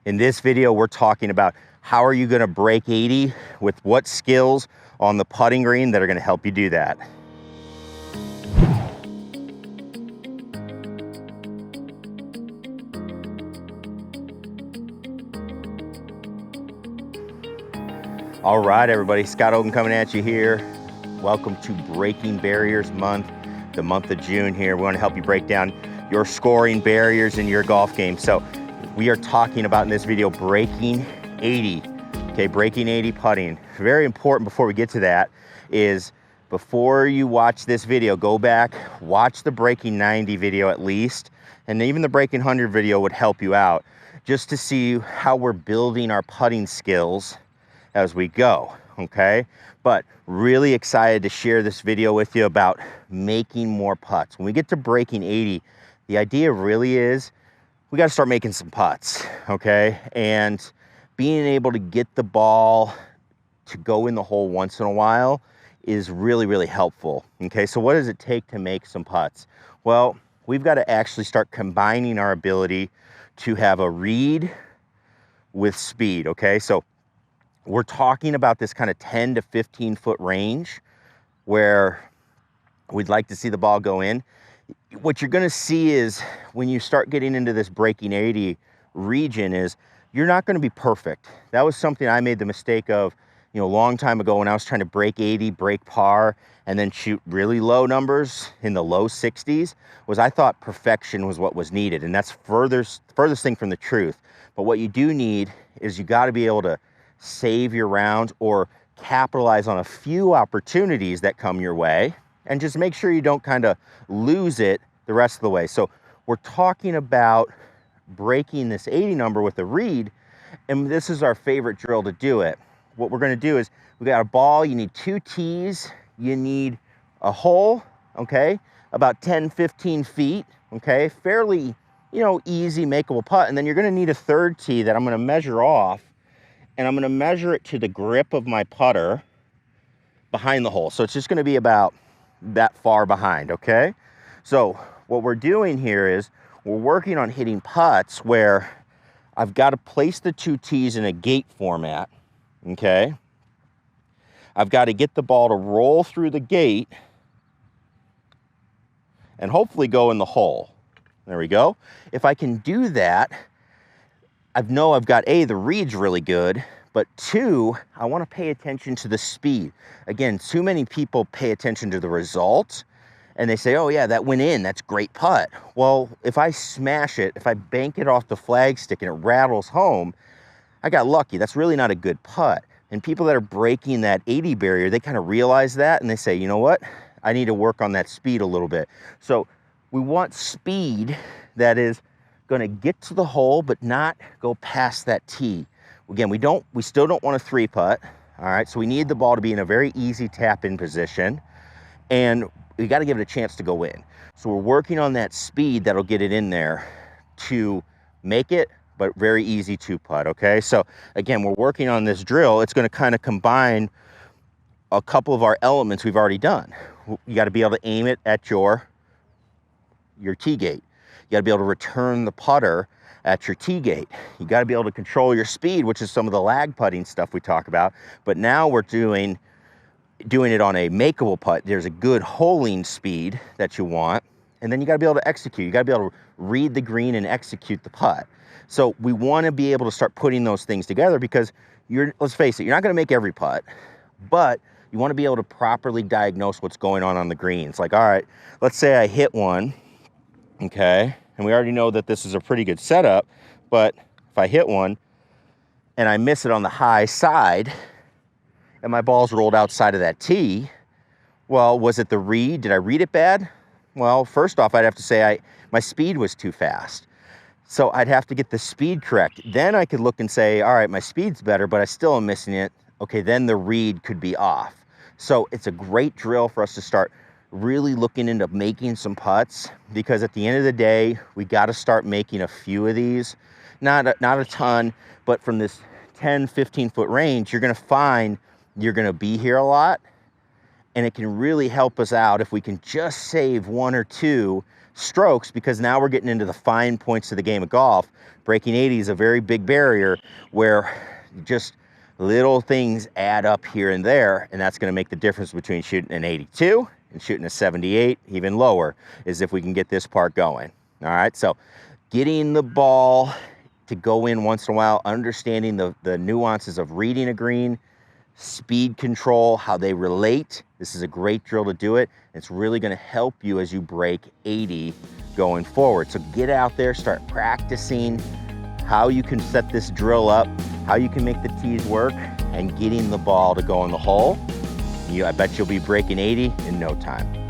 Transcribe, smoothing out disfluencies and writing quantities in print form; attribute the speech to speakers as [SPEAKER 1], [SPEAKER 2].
[SPEAKER 1] In this video, we're talking about how are you gonna break 80 with what skills on the putting green that are gonna help you do that. All right, everybody, Scott Oden coming at you here. Welcome to Breaking Barriers Month, the month of June here. We wanna help you break down your scoring barriers in your golf game. So we are talking about in this video, breaking 80, okay? Breaking 80 putting. Very important before we get to that is before you watch this video, go back, watch the breaking 90 video at least, and even the breaking 100 video would help you out just to see how we're building our putting skills as we go, okay? But really excited to share this video with you about making more putts. When we get to breaking 80, the idea really is we got to start making some putts, okay? And being able to get the ball to go in the hole once in a while is really, really helpful, okay? So what does it take to make some putts? Well, we've got to actually start combining our ability to have a read with speed, okay? So we're talking about this kind of 10 to 15 foot range where we'd like to see the ball go in. What you're gonna see is when you start getting into this breaking 80 region is you're not gonna be perfect. That was something I made the mistake of, a long time ago when I was trying to break 80, break par, and then shoot really low numbers in the low 60s, was I thought perfection was what was needed. And that's furthest thing from the truth. But what you do need is you gotta be able to save your rounds or capitalize on a few opportunities that come your way and just make sure you don't kind of lose it the rest of the way. So we're talking about breaking this 80 number with a read, and this is our favorite drill to do it. What we're gonna do is we got a ball, you need 2 tees, you need a hole, okay? About 10, 15 feet, okay? Fairly, easy makeable putt. And then you're gonna need a 3rd tee that I'm gonna measure off, and I'm gonna measure it to the grip of my putter behind the hole. So it's just gonna be about that far behind, okay? So what we're doing here is we're working on hitting putts where I've got to place the 2 tees in a gate format, okay? I've got to get the ball to roll through the gate and hopefully go in the hole. There we go. If I can do that, I've got the read's really good, but 2, I want to pay attention to the speed. Again, too many people pay attention to the result and they say, oh yeah, that went in, that's great putt. Well, if I smash it, if I bank it off the flag stick and it rattles home, I got lucky. That's really not a good putt. And people that are breaking that 80 barrier, they kind of realize that and they say, you know what? I need to work on that speed a little bit. So we want speed that is going to get to the hole but not go past that tee. Again, we still don't want a 3-putt, all right? So we need the ball to be in a very easy tap-in position, and we got to give it a chance to go in. So we're working on that speed that'll get it in there to make it, but very easy 2-putt, okay? So again, we're working on this drill. It's going to kind of combine a couple of our elements we've already done. You got to be able to aim it at your tee gate. You got to be able to return the putter at your tee gate. You got to be able to control your speed, which is some of the lag putting stuff we talk about. But now we're doing it on a makeable putt. There's a good holing speed that you want, and then you got to be able to execute. You got to be able to read the green and execute the putt. So we want to be able to start putting those things together because let's face it, you're not going to make every putt, but you want to be able to properly diagnose what's going on the green. It's like, all right, let's say I hit one, okay? And we already know that this is a pretty good setup, but if I hit one and I miss it on the high side and my ball's rolled outside of that tee, well, was it the read? Did I read it bad? Well, first off, I'd have to say my speed was too fast. So I'd have to get the speed correct. Then I could look and say, all right, my speed's better, but I still am missing it. Okay, then the read could be off. So it's a great drill for us to start really looking into making some putts, because at the end of the day, we got to start making a few of these. Not a ton, but from this 10, 15 foot range, you're going to find you're going to be here a lot, and it can really help us out if we can just save 1 or 2 strokes, because now we're getting into the fine points of the game of golf. Breaking 80 is a very big barrier where just little things add up here and there, and that's going to make the difference between shooting an 82 and shooting a 78, even lower, is if we can get this part going. All right, so getting the ball to go in once in a while, understanding the nuances of reading a green, speed control, how they relate. This is a great drill to do it. It's really going to help you as you break 80 going forward. So get out there, start practicing how you can set this drill up, how you can make the tees work, and getting the ball to go in the hole. I bet you'll be breaking 80 in no time.